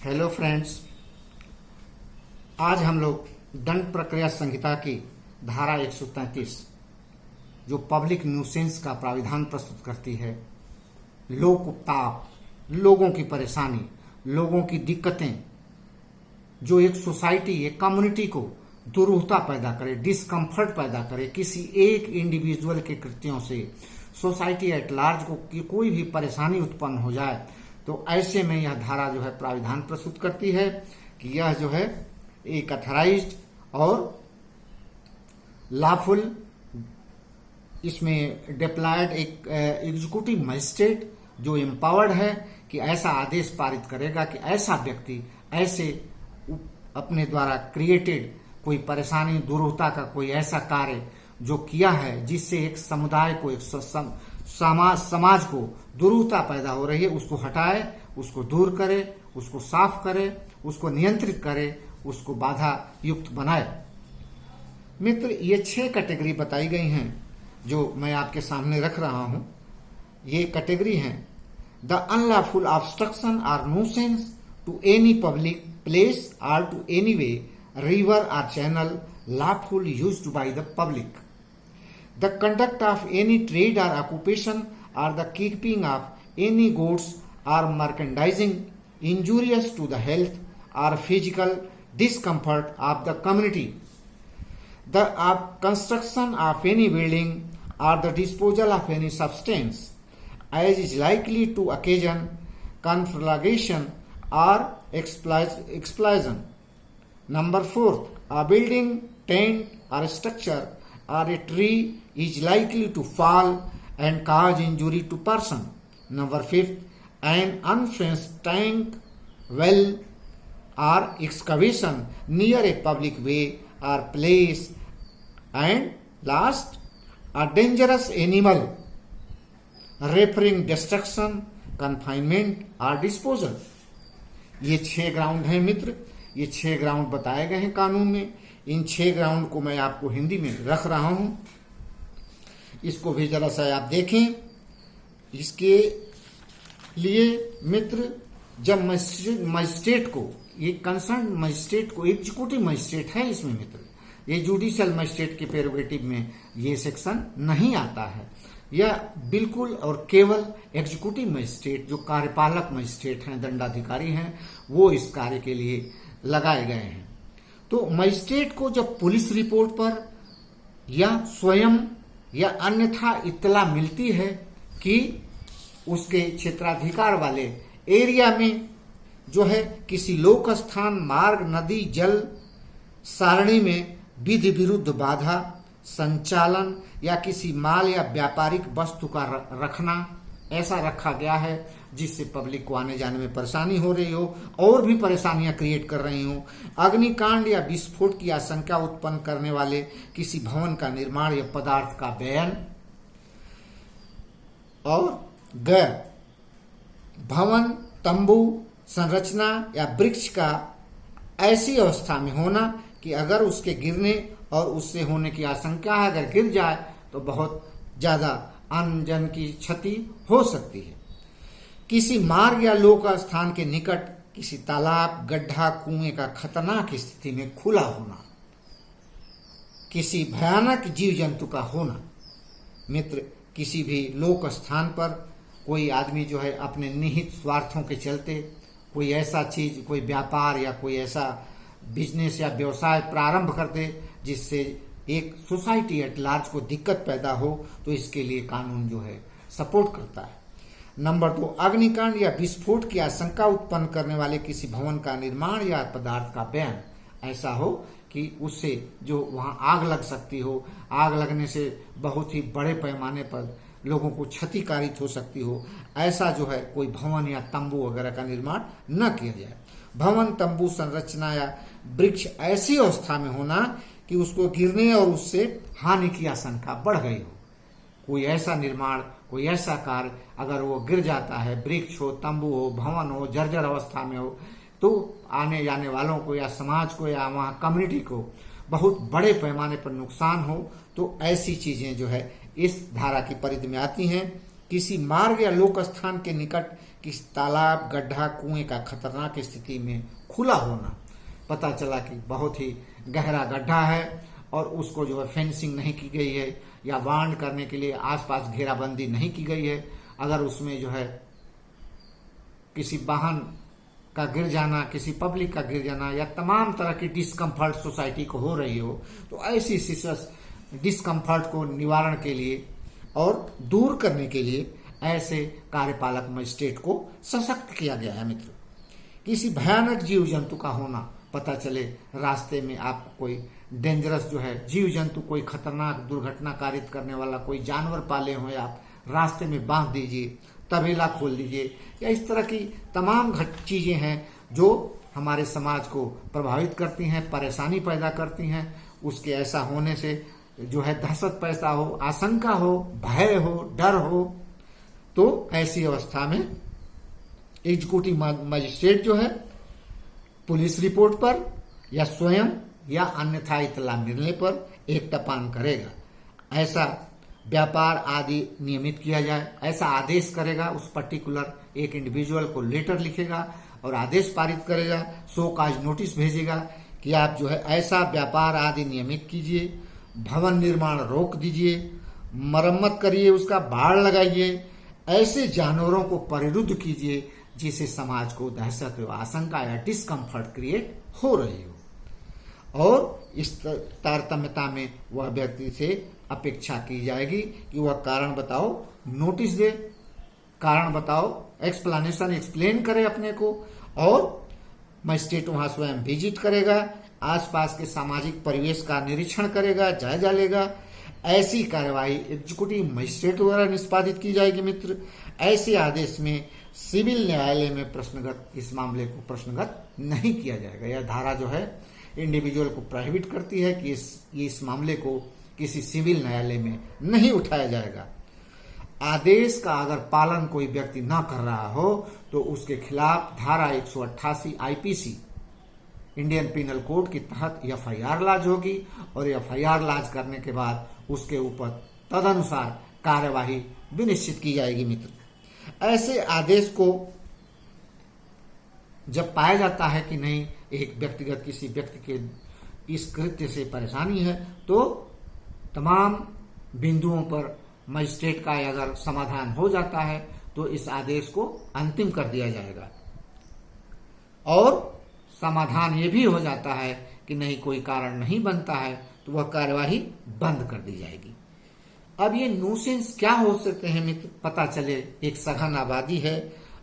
Hello friends, आज हम लोग दंड प्रक्रिया संहिता की धारा 133 जो पब्लिक न्यूसेंस का प्राविधान प्रस्तुत करती है, लोक उपताप, लोगों की परेशानी, लोगों की दिक्कतें, जो एक सोसाइटी, एक कम्युनिटी को दुरूहता पैदा करे, डिस्कम्फर्ट पैदा करे, किसी एक इंडिविजुअल के कृत्यों से सोसाइटी एट लार्ज को कोई भी परेशानी उत्पन्न हो जाए, तो ऐसे में यह धारा जो है प्राविधान प्रस्तुत करती है कि यह जो है एक अथराइज्ड और लॉफुल, इसमें डिप्लॉयड एक एग्जीक्यूटिव मजिस्ट्रेट जो एम्पावर्ड है कि ऐसा आदेश पारित करेगा कि ऐसा व्यक्ति ऐसे अपने द्वारा क्रिएटेड कोई परेशानी, दुरूहता का कोई ऐसा कार्य जो किया है जिससे एक समुदाय को, एक समाज को दुरूहता पैदा हो रही है, उसको हटाए, उसको दूर करे, उसको साफ करे, उसको नियंत्रित करे, उसको बाधा युक्त बनाए। मित्र, ये 6 कैटेगरी बताई गई हैं जो मैं आपके सामने रख रहा हूं। ये कैटेगरी हैं: the unlawful obstruction or nuisance to any public place or to any way, river or channel lawful used by the public, the conduct of any trade or occupation or the keeping of any goods or merchandising injurious to the health or physical discomfort of the community, the construction of any building or the disposal of any substance as is likely to occasion conflagration or explosion. Number 4, a building, tent or structure or a tree is likely to fall and cause injury to person. Number 5, an unfenced tank, well or excavation near a public way or place. And last, a dangerous animal referring destruction, confinement or disposal. ये 6 ground हैं मित्र। ये 6 ground बताए गए हैं कानून में। इन 6 ground को मैं आपको हिंदी में रख रहा हूं, इसको भी जरा सा आप देखें। इसके लिए मित्र, जब मजिस्ट्रेट को, ये कंसर्न मजिस्ट्रेट को, एग्जीक्यूटिव मजिस्ट्रेट है इसमें मित्र, ये जुडिशियल मजिस्ट्रेट के प्रेरोगेटिव में ये सेक्शन नहीं आता है। यह बिल्कुल और केवल एग्जीक्यूटिव मजिस्ट्रेट, जो कार्यपालक मजिस्ट्रेट हैं, दंडाधिकारी हैं, वो इस कार्य के लिए लगाए गए हैं। तो मजिस्ट्रेट को जब पुलिस रिपोर्ट पर या स्वयं या अन्यथा इत्तला मिलती है कि उसके क्षेत्राधिकार वाले एरिया में जो है किसी लोक स्थान, मार्ग, नदी, जल सारणी में विधि विरुद्ध बाधा, संचालन या किसी माल या व्यापारिक वस्तु का रखना ऐसा रखा गया है जिससे पब्लिक को आने जाने में परेशानी हो रही हो और भी परेशानियां क्रिएट कर रही हो, अग्निकांड या विस्फोट की आशंका उत्पन्न करने वाले किसी भवन का निर्माण या पदार्थ का व्ययन, और भवन, तंबू, संरचना या वृक्ष का ऐसी अवस्था में होना कि अगर उसके गिरने और उससे होने की आशंका है, अगर गिर जाए तो बहुत ज्यादा अन्न जन की क्षति हो सकती है। किसी मार्ग या लोक स्थान के निकट किसी तालाब, गड्ढा, कुएं का खतरनाक स्थिति में खुला होना, किसी भयानक जीव जंतु का होना। मित्र, किसी भी लोक स्थान पर कोई आदमी जो है अपने निहित स्वार्थों के चलते कोई ऐसा चीज, कोई व्यापार या कोई ऐसा बिजनेस या व्यवसाय प्रारंभ कर दे जिससे एक सोसाइटी एट लार्ज को दिक्कत पैदा हो, तो इसके लिए कानून जो है सपोर्ट करता है। नंबर 2, अग्निकांड या विस्फोट की आशंका उत्पन्न करने वाले किसी भवन का निर्माण या पदार्थ का व्ययन, ऐसा हो कि उससे जो वहां आग लग सकती हो, आग लगने से बहुत ही बड़े पैमाने पर लोगों को क्षति कारित हो सकती हो, ऐसा जो है कोई भवन या तंबू वगैरह का निर्माण न किया जाए। भवन, तंबू, संरचना या वृक्ष ऐसी अवस्था में होना कि उसको गिरने और उससे हानि की आशंका बढ़ गई हो। कोई ऐसा निर्माण, कोई ऐसा कार्य अगर वो गिर जाता है, वृक्ष हो, तंबू हो, भवन हो, जर्जर अवस्था में हो, तो आने जाने वालों को या समाज को या वहां कम्युनिटी को बहुत बड़े पैमाने पर नुकसान हो, तो ऐसी चीजें जो है इस धारा की परिधि में आती हैं। किसी मार्ग या लोक स्थान के निकट कि तालाब, गड्ढा, कुएं का खतरनाक स्थिति में खुला होना, पता चला कि बहुत ही गहरा गड्ढा है और उसको जो है फेंसिंग नहीं की गई है या वार्न करने के लिए आसपास घेराबंदी नहीं की गई है। अगर उसमें जो है किसी वाहन का गिर जाना, किसी पब्लिक का गिर जाना या तमाम तरह की डिस्कम्फर्ट सोसाइटी को हो रही हो, तो ऐसी डिस्कम्फर्ट को निवारण के लिए और दूर करने के लिए ऐसे कार्यपालक मजिस्ट्रेट को सशक्त किया गया है। मित्र, किसी भयानक जीव जंतु का होना, पता चले रास्ते में आपको कोई डेंजरस जो है जीव जंतु, कोई खतरनाक दुर्घटना कारित करने वाला कोई जानवर पाले हो, आप रास्ते में बांध दीजिए, तबेला खोल दीजिए, या इस तरह की तमाम चीजें हैं जो हमारे समाज को प्रभावित करती हैं, परेशानी पैदा करती हैं। उसके ऐसा होने से जो है दहशत पैदा हो, आशंका हो, भय हो, डर हो, तो ऐसी अवस्था में एग्जीक्यूटिव मजिस्ट्रेट जो है पुलिस रिपोर्ट पर या स्वयं या अन्यथा इतला मिलने पर एक टपान करेगा। ऐसा व्यापार आदि नियमित किया जाए, ऐसा आदेश करेगा। उस पर्टिकुलर एक इंडिविजुअल को लेटर लिखेगा और आदेश पारित करेगा, शो काज नोटिस भेजेगा कि आप जो है ऐसा व्यापार आदि नियमित कीजिए, भवन निर्माण रोक दीजिए, मरम्मत करिए, उसका बाड़ लगाइए, ऐसे जानवरों को परिरुद्ध कीजिए जिससे समाज को दहशत व आशंका या डिस्कम्फर्ट क्रिएट हो रही हो। और इस तारतम्यता में वह व्यक्ति से अपेक्षा की जाएगी कि वह कारण बताओ, नोटिस दे, कारण बताओ, एक्सप्लेनेशन एक्सप्लेन करे अपने को, और मजिस्ट्रेट वहां स्वयं विजिट करेगा, आसपास के सामाजिक परिवेश का निरीक्षण करेगा, जायजा लेगा। ऐसी कार्यवाही एग्जीक्यूटिव मजिस्ट्रेट द्वारा निष्पादित की जाएगी। मित्र, ऐसे आदेश में सिविल न्यायालय में प्रश्नगत इस मामले को प्रश्नगत नहीं किया जाएगा। यह धारा जो है इंडिविजुअल को प्रोहिबिट करती है कि इस मामले को किसी सिविल न्यायालय में नहीं उठाया जाएगा। आदेश का अगर पालन कोई व्यक्ति न कर रहा हो तो उसके खिलाफ धारा 188 आईपीसी इंडियन पिनल कोड के तहत एफआईआर लॉन्च होगी और एफआईआर लॉन्च करने के बाद उसके ऊपर तदनुसार कार्यवाही विनिश्चित की जाएगी। मित्र, ऐसे आदेश को जब पाया जाता है कि नहीं, एक व्यक्तिगत किसी व्यक्ति के इस कृत्य से परेशानी है, तो तमाम बिंदुओं पर मजिस्ट्रेट का अगर समाधान हो जाता है तो इस आदेश को अंतिम कर दिया जाएगा। और समाधान ये भी हो जाता है कि नहीं, कोई कारण नहीं बनता है, तो वह कार्यवाही बंद कर दी जाएगी। अब ये न्यूसेंस क्या हो सकते हैं मित्र? पता चले एक सघन आबादी है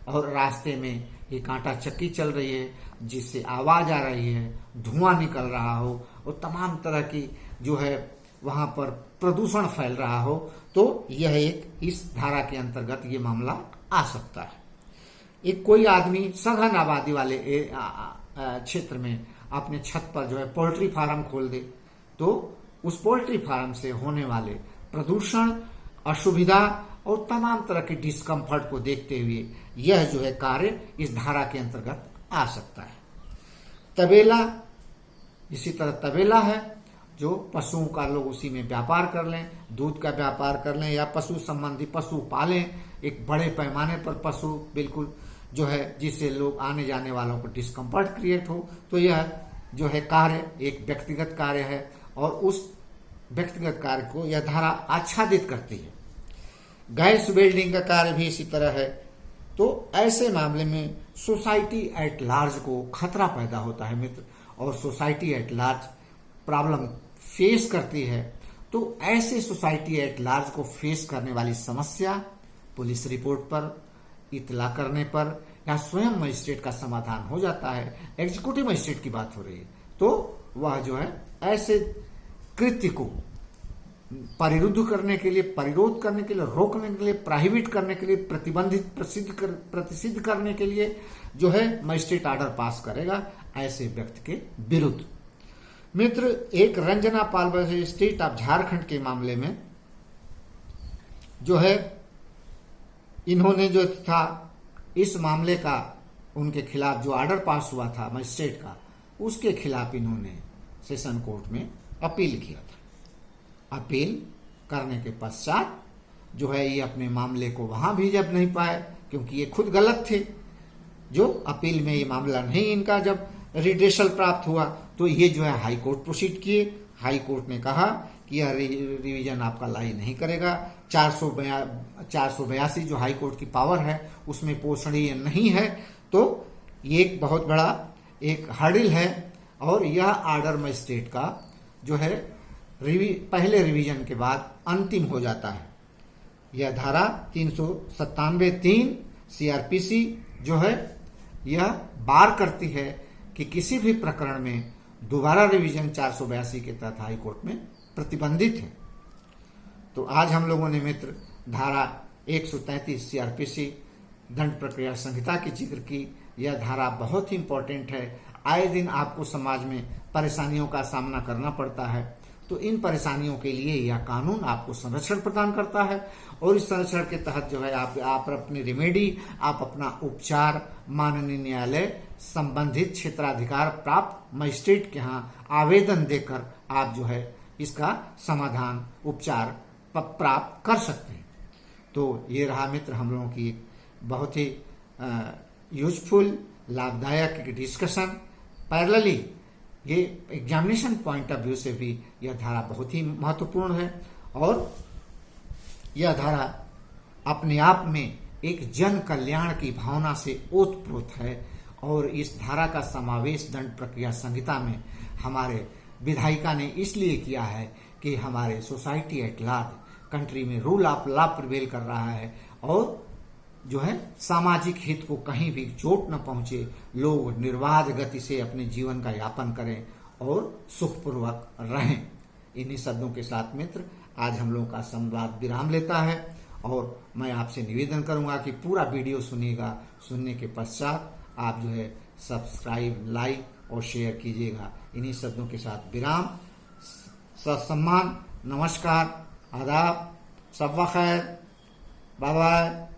और रास्ते में एक आटा चक्की चल रही है जिससे आवाज आ रही है, धुआं निकल रहा हो और तमाम तरह की जो है वहां पर प्रदूषण फैल रहा हो, तो यह एक इस धारा के अंतर्गत ये मामला आ सकता है। एक कोई आदमी सघन आबादी वाले क्षेत्र में अपने छत पर जो है पोल्ट्री फार्म खोल दे, तो उस पोल्ट्री फार्म से होने वाले प्रदूषण, असुविधा और तमाम तरह के डिस्कम्फर्ट को देखते हुए यह जो है कार्य इस धारा के अंतर्गत आ सकता है। तबेला, इसी तरह तबेला है जो पशुओं का लोग उसी में व्यापार कर लें, दूध का व्यापार कर लें या पशु संबंधी पशु पालें, एक बड़े पैमाने पर पशु बिल्कुल जो है जिससे लोग आने जाने वालों को डिस्कम्फर्ट क्रिएट हो, तो यह जो है कार्य एक व्यक्तिगत कार्य है और उस व्यक्तिगत कार्य को यह धारा आच्छादित करती है। गैस वेल्डिंग का कार्य भी इसी तरह है। तो ऐसे मामले में सोसाइटी एट लार्ज को खतरा पैदा होता है मित्र, और society at large problem face करती है। तो ऐसे सोसाइटी एट लार्ज को फेस करने वाली समस्या पुलिस रिपोर्ट पर इतला करने पर या स्वयं मजिस्ट्रेट का समाधान हो जाता है। एग्जीक्यूटिव मजिस्ट्रेट की बात हो रही है, तो वह जो है ऐसे कृत्य को परिरुद्ध करने के लिए, परिरोध करने के लिए, रोकने के लिए, प्रोहिबिट करने के लिए, प्रतिबंधित प्रतिसिद्ध करने के लिए जो है मजिस्ट्रेट ऑर्डर पास करेगा ऐसे व्यक्ति के विरुद्ध। मित्र, एक रंजना पाल स्टेट ऑफ झारखंड के मामले में जो है इन्होंने जो था इस मामले का उनके खिलाफ जो ऑर्डर पास हुआ था मजिस्ट्रेट का, उसके खिलाफ इन्होंने सेशन कोर्ट में अपील किया था। अपील करने के पश्चात जो है ये अपने मामले को वहां भी जब नहीं पाए क्योंकि ये खुद गलत थे। जो अपील में ये मामला नहीं इनका जब रिड्रेसल प्राप्त हुआ तो ये जो है हाई कोर्ट प्रोसीड किए। हाई कोर्ट ने कहा कि यह रिवीजन आपका लाई नहीं करेगा। 482 जो हाई कोर्ट की पावर है उसमें पोषणीय नहीं है। तो ये एक बहुत बड़ा एक हर्डिल है और यह आर्डर मजिस्ट्रेट का जो है पहले रिवीजन के बाद अंतिम हो जाता है। यह धारा 397(3) CRPC जो है यह बार करती है कि किसी भी प्रकरण में दोबारा रिवीजन 482 के तहत हाई कोर्ट में प्रतिबंधित है। तो आज हम लोगों ने मित्र धारा 133 CRPC दंड प्रक्रिया संहिता की जिक्र की। यह धारा बहुत ही इंपॉर्टेंट है। आए दिन आपको समाज में परेशानियों का सामना करना पड़ता है, तो इन परेशानियों के लिए यह कानून आपको संरक्षण प्रदान करता है और इस संरक्षण के तहत जो है आप अपनी रेमेडी, आप अपना उपचार माननीय न्यायालय संबंधित क्षेत्राधिकार प्राप्त मजिस्ट्रेट के यहाँ आवेदन देकर आप जो है इसका समाधान उपचार प्राप्त कर सकते हैं। तो ये रहा मित्र हम लोगों की बहुत ही यूजफुल लाभदायक डिस्कशन। पैरेलली ये एग्जामिनेशन पॉइंट ऑफ व्यू से भी यह धारा बहुत ही महत्वपूर्ण है और यह धारा अपने आप में एक जन कल्याण की भावना से ओतप्रोत है और इस धारा का समावेश दंड प्रक्रिया संहिता में हमारे विधायिका ने इसलिए किया है कि हमारे सोसाइटी एट लार्ज कंट्री में रूल ऑफ लॉ प्रिवेल कर रहा है और जो है सामाजिक हित को कहीं भी चोट न पहुंचे, लोग निर्बाध गति से अपने जीवन का यापन करें और सुखपूर्वक रहें। इन्हीं शब्दों के साथ मित्र आज हम लोगों का संवाद विराम लेता है और मैं आपसे निवेदन करूंगा कि पूरा वीडियो सुनिएगा। सुनने के पश्चात आप जो है सब्सक्राइब, लाइक और शेयर कीजिएगा। इन्हीं शब्दों के साथ विराम। सत्सम्मान, नमस्कार, आदाब, सब खैर, बाय बाय।